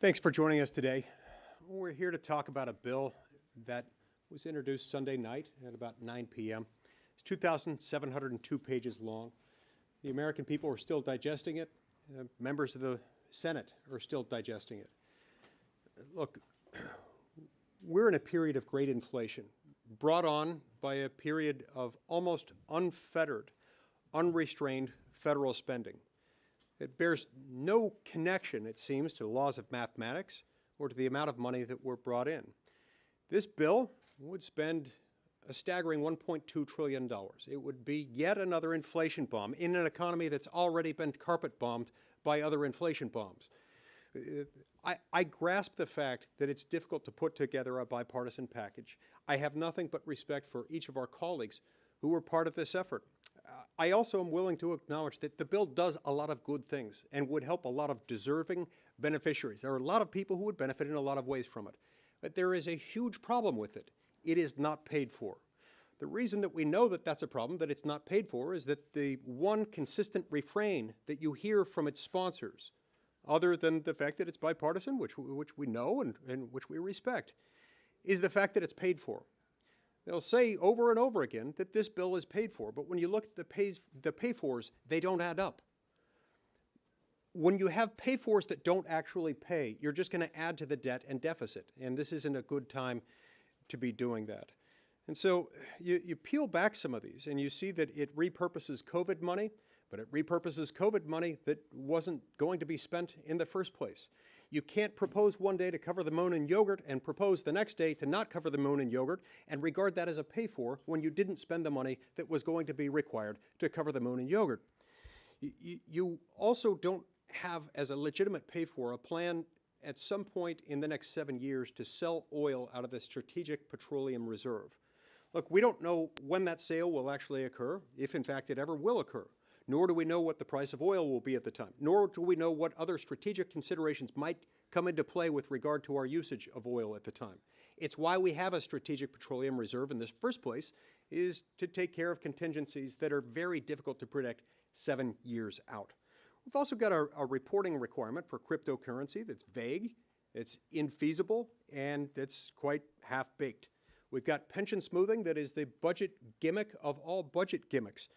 Thanks for joining us today. We're here to talk about a bill that was introduced Sunday night at about 9 p.m. It's 2,702 pages long. The American people are still digesting it. Members of the Senate are still digesting it. Look, we're in a period of great inflation, brought on by a period of almost unfettered, unrestrained federal spending. It bears no connection, it seems, to the laws of mathematics or to the amount of money that were brought in. This bill would spend a staggering $1.2 trillion. It would be yet another inflation bomb in an economy that's already been carpet bombed by other inflation bombs. I grasp the fact that it's difficult to put together a bipartisan package. I have nothing but respect for each of our colleagues who were part of this effort. I also am willing to acknowledge that the bill does a lot of good things and would help a lot of deserving beneficiaries. There are a lot of people who would benefit in a lot of ways from it. But there is a huge problem with it. It is not paid for. The reason that we know that that's a problem, that it's not paid for, is that the one consistent refrain that you hear from its sponsors, other than the fact that it's bipartisan, which we know and which we respect, is the fact that it's paid for. They'll say over and over again that this bill is paid for, but when you look at the pay-fors, they don't add up. When you have pay-fors that don't actually pay, you're just going to add to the debt and deficit, and this isn't a good time to be doing that. And so you peel back some of these, and you see that it repurposes COVID money, but it repurposes COVID money that wasn't going to be spent in the first place. You can't propose one day to cover the moon in yogurt and propose the next day to not cover the moon in yogurt and regard that as a pay-for when you didn't spend the money that was going to be required to cover the moon in yogurt. You also don't have as a legitimate pay-for a plan at some point in the next 7 years to sell oil out of the Strategic Petroleum Reserve. Look, we don't know when that sale will actually occur, if in fact it ever will occur. Nor do we know what the price of oil will be at the time. Nor do we know what other strategic considerations might come into play with regard to our usage of oil at the time. It's why we have a Strategic Petroleum Reserve in the first place, is to take care of contingencies that are very difficult to predict 7 years out. We've also got a reporting requirement for cryptocurrency that's vague, it's infeasible, and that's quite half-baked. We've got pension smoothing that is the budget gimmick of all budget gimmicks.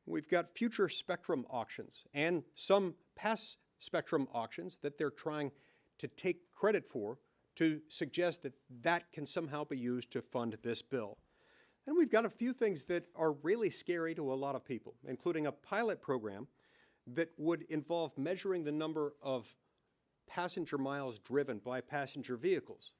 We've got future spectrum auctions and some past spectrum auctions that they're trying to take credit for to suggest that that can somehow be used to fund this bill. And we've got a few things that are really scary to a lot of people, including a pilot program that would involve measuring the number of passenger miles driven by passenger vehicles.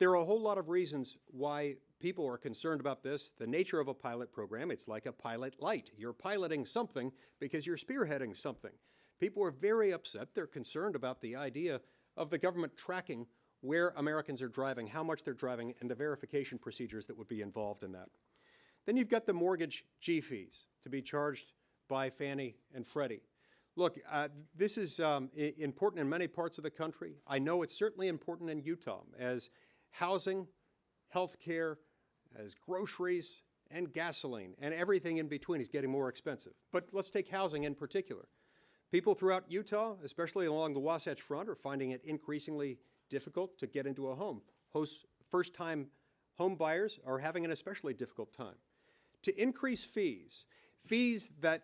There are a whole lot of reasons why people are concerned about this. The nature of a pilot program, it's like a pilot light. You're piloting something because you're spearheading something. People are very upset. They're concerned about the idea of the government tracking where Americans are driving, how much they're driving, and the verification procedures that would be involved in that. Then you've got the mortgage G fees to be charged by Fannie and Freddie. Look, this is important in many parts of the country. I know it's certainly important in Utah as housing, health care, as groceries and gasoline and everything in between is getting more expensive. But let's take housing in particular. People throughout Utah, especially along the Wasatch Front, are finding it increasingly difficult to get into a home. First-time home buyers are having an especially difficult time. To increase fees that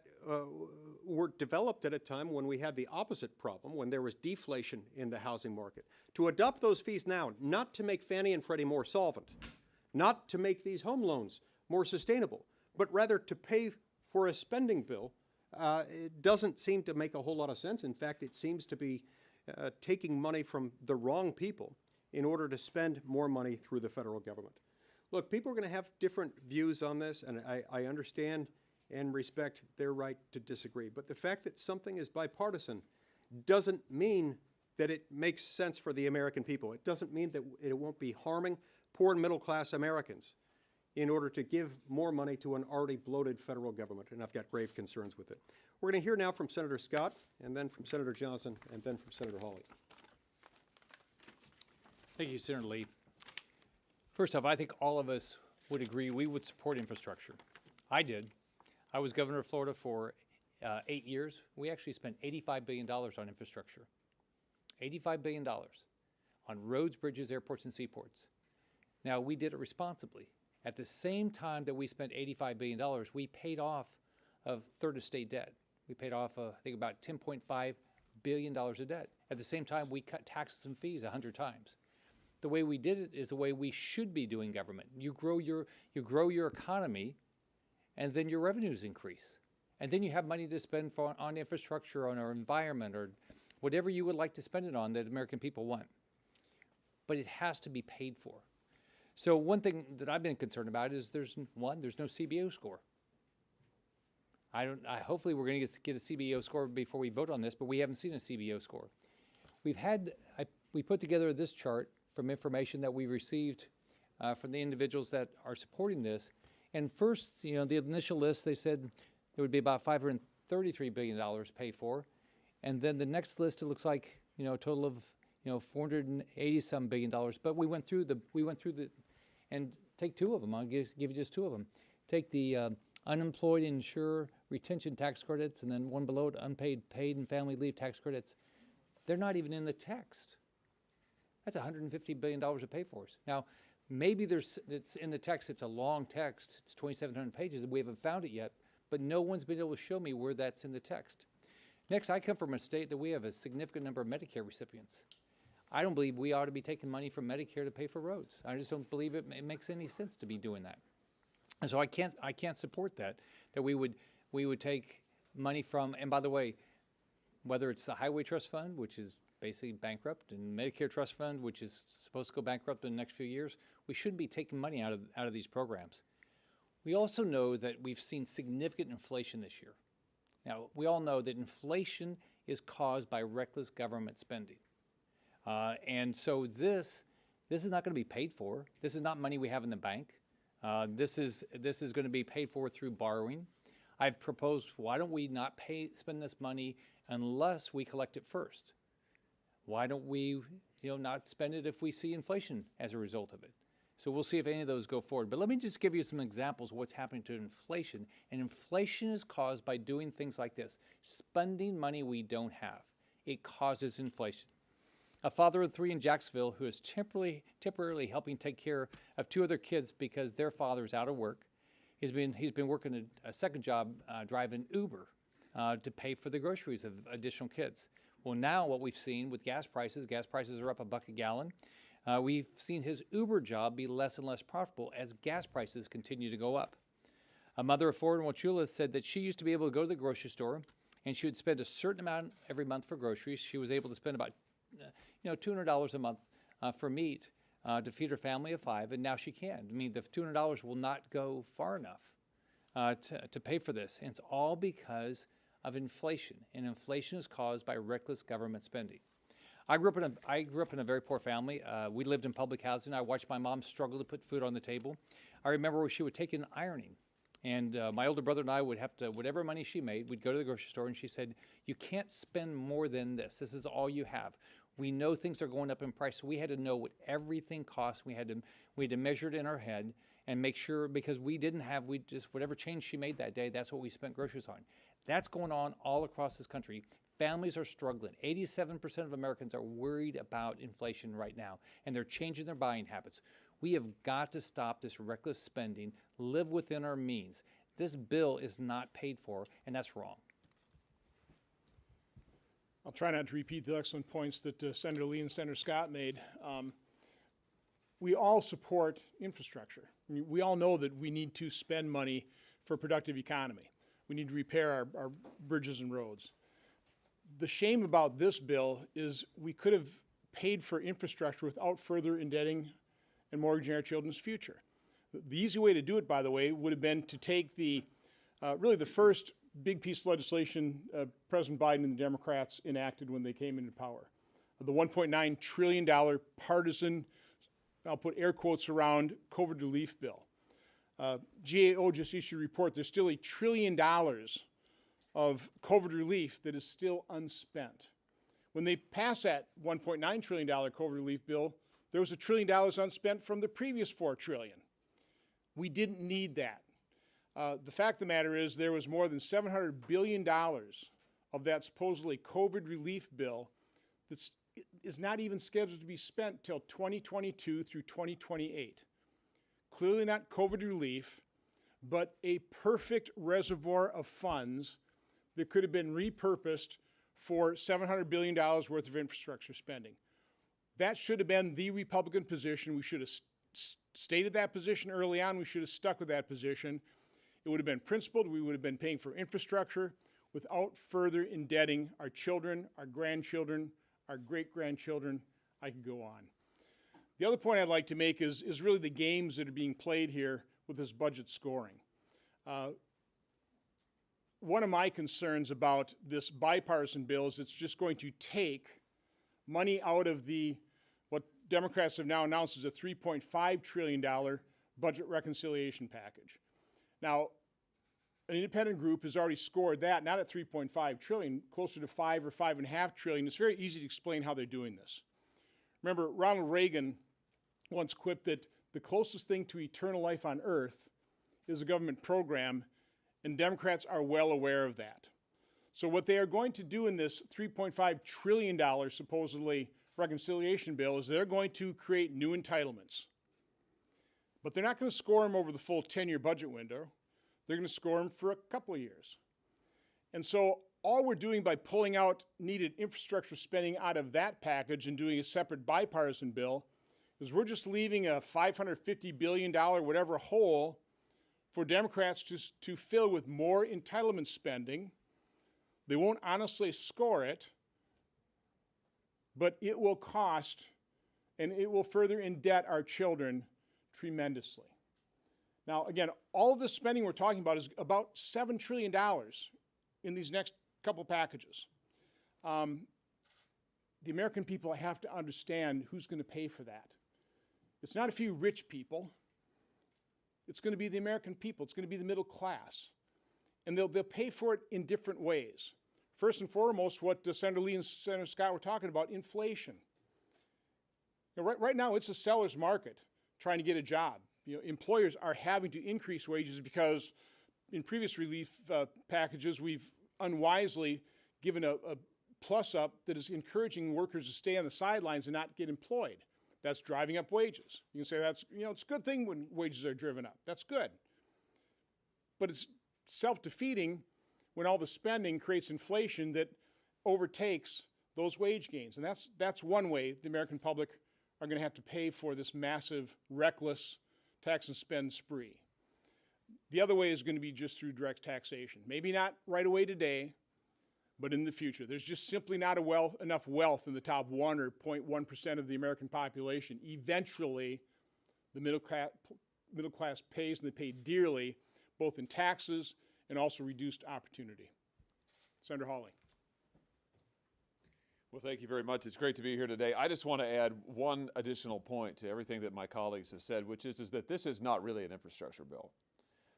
were developed at a time when we had the opposite problem, when there was deflation in the housing market. To adopt those fees now, not to make Fannie and Freddie more solvent, not to make these home loans more sustainable, but rather to pay for a spending bill, it doesn't seem to make a whole lot of sense. In fact, it seems to be taking money from the wrong people in order to spend more money through the federal government. Look, people are going to have different views on this, and I understand and respect their right to disagree. But the fact that something is bipartisan doesn't mean that it makes sense for the American people. It doesn't mean that it won't be harming poor and middle-class Americans in order to give more money to an already bloated federal government, and I've got grave concerns with it. We're going to hear now from Senator Scott, and then from Senator Johnson, and then from Senator Hawley. Thank you, Senator Lee. First off, I think all of us would agree we would support infrastructure. I did. I was governor of Florida for 8 years. We actually spent $85 billion on infrastructure. $85 billion. on roads, bridges, airports, and seaports. Now, we did it responsibly. At the same time that we spent $85 billion, we paid off of third estate debt. We paid off, I think, about $10.5 billion of debt. At the same time, we cut taxes and fees 100 times. The way we did it is the way we should be doing government. You grow your economy, and then your revenues increase. And then you have money to spend on infrastructure, on our environment, or whatever you would like to spend it on that the American people want. But it has to be paid for. So one thing that I've been concerned about is there's no CBO score. Hopefully we're going to get a CBO score before we vote on this, but we haven't seen a CBO score. We put together this chart from information that we received from the individuals that are supporting this. And first, the initial list, they said there would be about $533 billion paid for. And then the next list, it looks like, a total of, $480-some billion. But we went through and take two of them. I'll give you just two of them. Take the unemployed insurer retention tax credits, and then one below it, unpaid paid and family leave tax credits. They're not even in the text. That's $150 billion of pay for us. Now, maybe it's in the text, it's a long text, it's 2,700 pages, and we haven't found it yet, but no one's been able to show me where that's in the text. Next, I come from a state that we have a significant number of Medicare recipients. I don't believe we ought to be taking money from Medicare to pay for roads. I just don't believe it makes any sense to be doing that. And so I can't support that we would take money from, and by the way, whether it's the Highway Trust Fund, which is basically bankrupt, and Medicare Trust Fund, which is supposed to go bankrupt in the next few years, we shouldn't be taking money out of these programs. We also know that we've seen significant inflation this year. Now, we all know that inflation is caused by reckless government spending. And so this is not going to be paid for. This is not money we have in the bank. This is going to be paid for through borrowing. I've proposed, why don't we not spend this money unless we collect it first? Why don't we, not spend it if we see inflation as a result of it? So we'll see if any of those go forward. But let me just give you some examples of what's happening to inflation. And inflation is caused by doing things like this, spending money we don't have. It causes inflation. A father of three in Jacksonville who is temporarily helping take care of two other kids because their father is out of work. He's been working a second job driving Uber to pay for the groceries of additional kids. Well, now what we've seen with gas prices are up $1 a gallon. We've seen his Uber job be less and less profitable as gas prices continue to go up. A mother of four in Wauchula said that she used to be able to go to the grocery store and she would spend a certain amount every month for groceries. She was able to spend about $200 a month for meat to feed her family of five, and now she can. I mean, the $200 will not go far enough to pay for this, and it's all because of inflation, and inflation is caused by reckless government spending. I grew up in a very poor family. We lived in public housing. I watched my mom struggle to put food on the table. I remember where she would take in ironing, and my older brother and I would have to, whatever money she made, we'd go to the grocery store, and she said, "You can't spend more than this. This is all you have." We know things are going up in price, so we had to know what everything cost. We had to measure it in our head and make sure, because we just, whatever change she made that day, that's what we spent groceries on. That's going on all across this country. Families are struggling. 87% of Americans are worried about inflation right now, and they're changing their buying habits. We have got to stop this reckless spending, live within our means. This bill is not paid for, and that's wrong. I'll try not to repeat the excellent points that Senator Lee and Senator Scott made. We all support infrastructure. I mean, we all know that we need to spend money for a productive economy. We need to repair our bridges and roads. The shame about this bill is we could have paid for infrastructure without further indebting and mortgaging our children's future. The easy way to do it, by the way, would have been to take really the first big piece of legislation President Biden and the Democrats enacted when they came into power. The $1.9 trillion partisan, I'll put air quotes around, COVID relief bill. GAO just issued a report, there's still $1 trillion of COVID relief that is still unspent. When they passed that $1.9 trillion COVID relief bill, there was $1 trillion unspent from the previous $4 trillion. We didn't need that. The fact of the matter is there was more than $700 billion of that supposedly COVID relief bill that's is not even scheduled to be spent till 2022 through 2028. Clearly not COVID relief, but a perfect reservoir of funds that could have been repurposed for $700 billion worth of infrastructure spending. That should have been the Republican position. We should have stated that position early on. We should have stuck with that position. It would have been principled. We would have been paying for infrastructure without further indebting our children, our grandchildren, our great-grandchildren. I could go on. The other point I'd like to make is really the games that are being played here with this budget scoring. One of my concerns about this bipartisan bill is it's just going to take money out of what Democrats have now announced is a $3.5 trillion budget reconciliation package. Now, an independent group has already scored that, not at $3.5 trillion, closer to $5 or $5.5 trillion. It's very easy to explain how they're doing this. Remember, Ronald Reagan once quipped that the closest thing to eternal life on earth is a government program, and Democrats are well aware of that. So what they are going to do in this $3.5 trillion supposedly reconciliation bill is they're going to create new entitlements. But they're not going to score them over the full 10-year budget window. They're going to score them for a couple of years. And so all we're doing by pulling out needed infrastructure spending out of that package and doing a separate bipartisan bill is we're just leaving a $550 billion whatever hole for Democrats to fill with more entitlement spending. They won't honestly score it, but it will cost and it will further indebt our children tremendously. Now, again, all of this spending we're talking about is about $7 trillion in these next couple packages. The American people have to understand who's going to pay for that. It's not a few rich people. It's going to be the American people. It's going to be the middle class. And they'll pay for it in different ways. First and foremost, what Senator Lee and Senator Scott were talking about, inflation. You know, right now, it's a seller's market trying to get a job. You know, employers are having to increase wages because in previous relief packages, we've unwisely given a plus up that is encouraging workers to stay on the sidelines and not get employed. That's driving up wages. You can say that's, you know, it's a good thing when wages are driven up. That's good. But it's self-defeating when all the spending creates inflation that overtakes those wage gains. And that's one way the American public are going to have to pay for this massive, reckless tax and spend spree. The other way is going to be just through direct taxation. Maybe not right away today, but in the future. There's just simply not enough wealth in the top 1 or 0.1% of the American population. Eventually, the middle class pays, and they pay dearly, both in taxes and also reduced opportunity. Senator Hawley. Well, thank you very much. It's great to be here today. I just want to add one additional point to everything that my colleagues have said, which is that this is not really an infrastructure bill.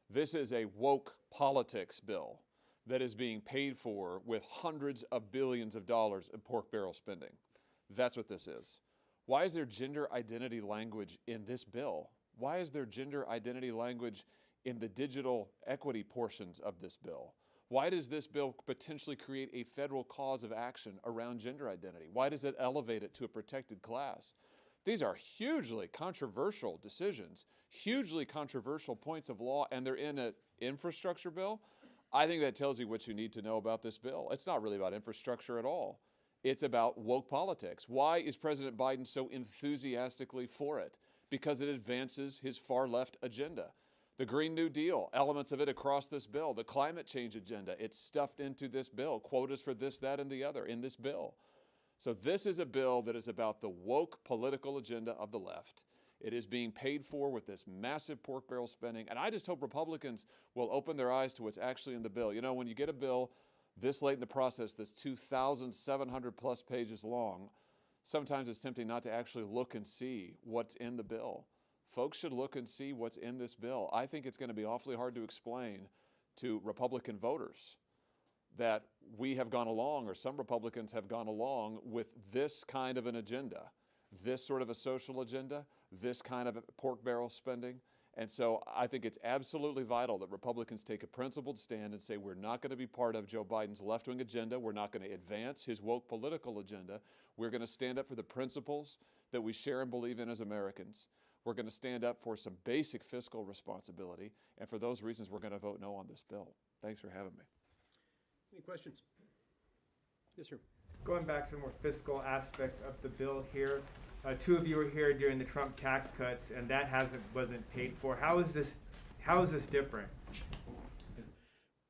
This is a woke politics bill that is being paid for with hundreds of billions of dollars in pork barrel spending. That's what this is. Why is there gender identity language in this bill? Why is there gender identity language in the digital equity portions of this bill? Why does this bill potentially create a federal cause of action around gender identity? Why does it elevate it to a protected class? These are hugely controversial decisions, hugely controversial points of law, and they're in an infrastructure bill. I think that tells you what you need to know about this bill. It's not really about infrastructure at all. It's about woke politics. Why is President Biden so enthusiastically for it? Because it advances his far-left agenda. The Green New Deal, elements of it across this bill. The climate change agenda, it's stuffed into this bill. Quotas for this, that, and the other in this bill. So this is a bill that is about the woke political agenda of the left. It is being paid for with this massive pork barrel spending. And I just hope Republicans will open their eyes to what's actually in the bill. You know, when you get a bill this late in the process that's 2,700 plus pages long, sometimes it's tempting not to actually look and see what's in the bill. Folks should look and see what's in this bill. I think it's going to be awfully hard to explain to Republican voters that we have gone along, or some Republicans have gone along with this kind of an agenda, this sort of a social agenda, this kind of pork barrel spending, And so I think it's absolutely vital that Republicans take a principled stand and say we're not going to be part of Joe Biden's left-wing agenda. We're not going to advance his woke political agenda. We're going to stand up for the principles that we share and believe in as Americans. We're going to stand up for some basic fiscal responsibility. And for those reasons, we're going to vote no on this bill. Thanks for having me. Any questions? Yes, sir. Going back to the more fiscal aspect of the bill here, two of you were here during the Trump tax cuts, and that wasn't paid for. How is this different?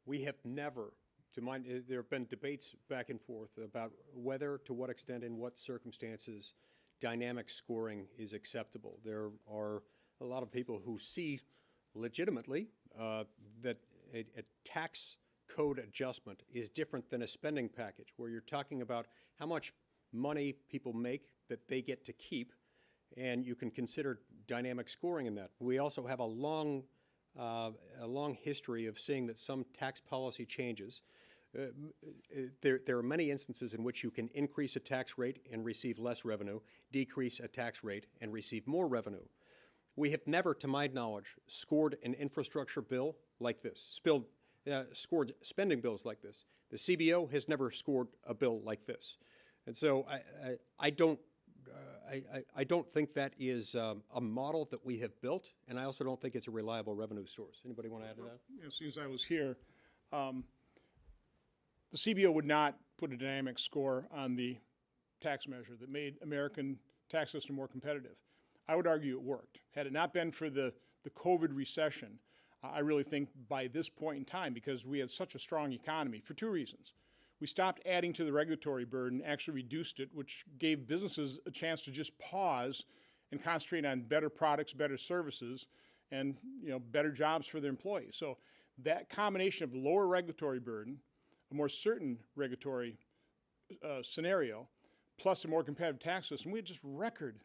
We have never, there have been debates back and forth about whether, to what extent, in what circumstances, dynamic scoring is acceptable. There are a lot of people who see legitimately that a tax code adjustment is different than a spending package, where you're talking about how much money people make that they get to keep, and you can consider dynamic scoring in that. We also have a long history of seeing that some tax policy changes. There are many instances in which you can increase a tax rate and receive less revenue, decrease a tax rate and receive more revenue. We have never, to my knowledge, scored an infrastructure bill like this, scored spending bills like this. The CBO has never scored a bill like this. And so I don't think that is a model that we have built, and I also don't think it's a reliable revenue source. Anybody want to add to that? As soon as I was here, the CBO would not put a dynamic score on the tax measure that made American tax system more competitive. I would argue it worked. Had it not been for the COVID recession, I really think by this point in time, because we had such a strong economy, for two reasons. We stopped adding to the regulatory burden, actually reduced it, which gave businesses a chance to just pause and concentrate on better products, better services, and better jobs for their employees. So that combination of lower regulatory burden, a more certain regulatory scenario, plus a more competitive tax system, we had just a record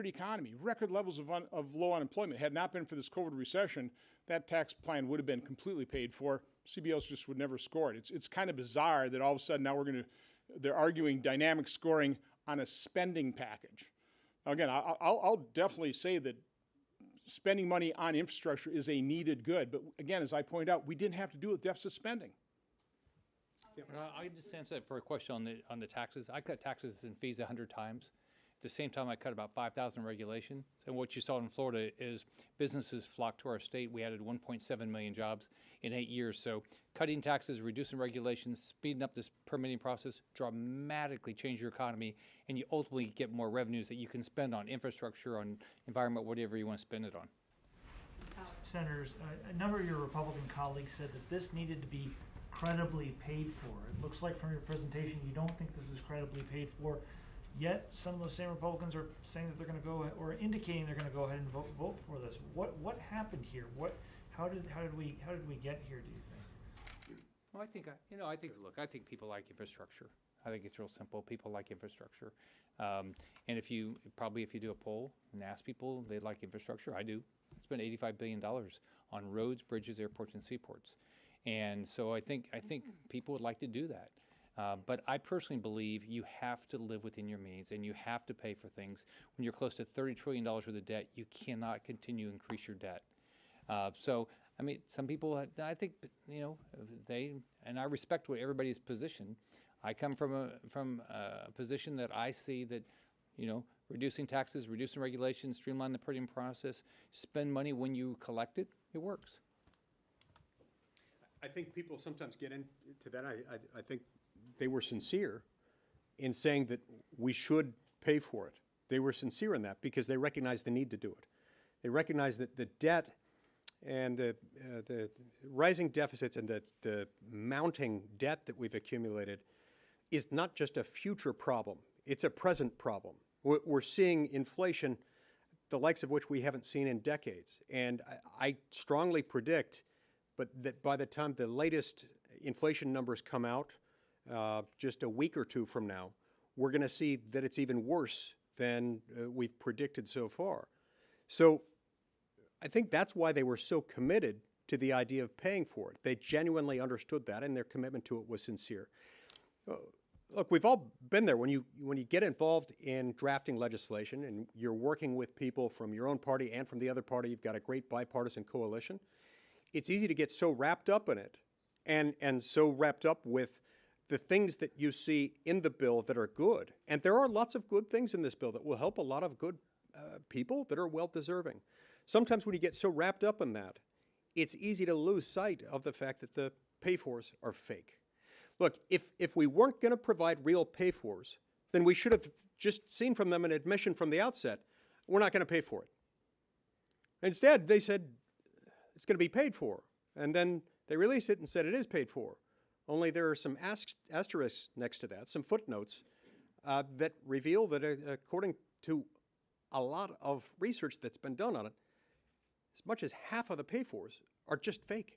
economy, record levels of low unemployment. Had it not been for this COVID recession, that tax plan would have been completely paid for. CBOs just would never score it. It's kind of bizarre that all of a sudden now they're arguing dynamic scoring on a spending package. Now again, I'll definitely say that spending money on infrastructure is a needed good, but again, as I pointed out, we didn't have to do it with deficit spending. I just answer that for a question on the taxes. I cut taxes and fees 100 times. At the same time, I cut about 5,000 regulations. And what you saw in Florida is businesses flocked to our state. We added 1.7 million jobs in 8 years. So cutting taxes, reducing regulations, speeding up this permitting process dramatically change your economy, and you ultimately get more revenues that you can spend on infrastructure, on environment, whatever you want to spend it on. Senators, a number of your Republican colleagues said that this needed to be credibly paid for. It looks like from your presentation you don't think this is credibly paid for. Yet some of those same Republicans are saying that they're going to go, or indicating they're going to go ahead and vote for this. What happened here? How did we get here? Do you think? Well, I think people like infrastructure. I think it's real simple. People like infrastructure, and if you do a poll and ask people, they like infrastructure. I do. Spend $85 billion on roads, bridges, airports, and seaports, and so I think people would like to do that. But I personally believe you have to live within your means, and you have to pay for things. When you're close to $30 trillion worth of debt, you cannot continue to increase your debt. So, I mean, some people, I think, and I respect what everybody's position. I come from a position that I see that, reducing taxes, reducing regulations, streamline the permitting process, spend money when you collect it, it works. I think people sometimes get into that. I think they were sincere in saying that we should pay for it. They were sincere in that because they recognize the need to do it. They recognize that the debt and the rising deficits and the mounting debt that we've accumulated is not just a future problem. It's a present problem. We're seeing inflation, the likes of which we haven't seen in decades. And I strongly predict that by the time the latest inflation numbers come out, just a week or two from now, we're going to see that it's even worse than we've predicted so far. So I think that's why they were so committed to the idea of paying for it. They genuinely understood that, and their commitment to it was sincere. Look, we've all been there. When you get involved in drafting legislation and you're working with people from your own party and from the other party, you've got a great bipartisan coalition. It's easy to get so wrapped up in it and so wrapped up with the things that you see in the bill that are good. And there are lots of good things in this bill that will help a lot of good people that are well-deserving. Sometimes when you get so wrapped up in that, it's easy to lose sight of the fact that the pay-fors are fake. Look, if we weren't going to provide real pay-fors, then we should have just seen from them an admission from the outset, we're not going to pay for it. Instead, they said it's going to be paid for. And then they released it and said it is paid for. Only there are some asterisks next to that, some footnotes that reveal that according to a lot of research that's been done on it, as much as half of the pay-fors are just fake.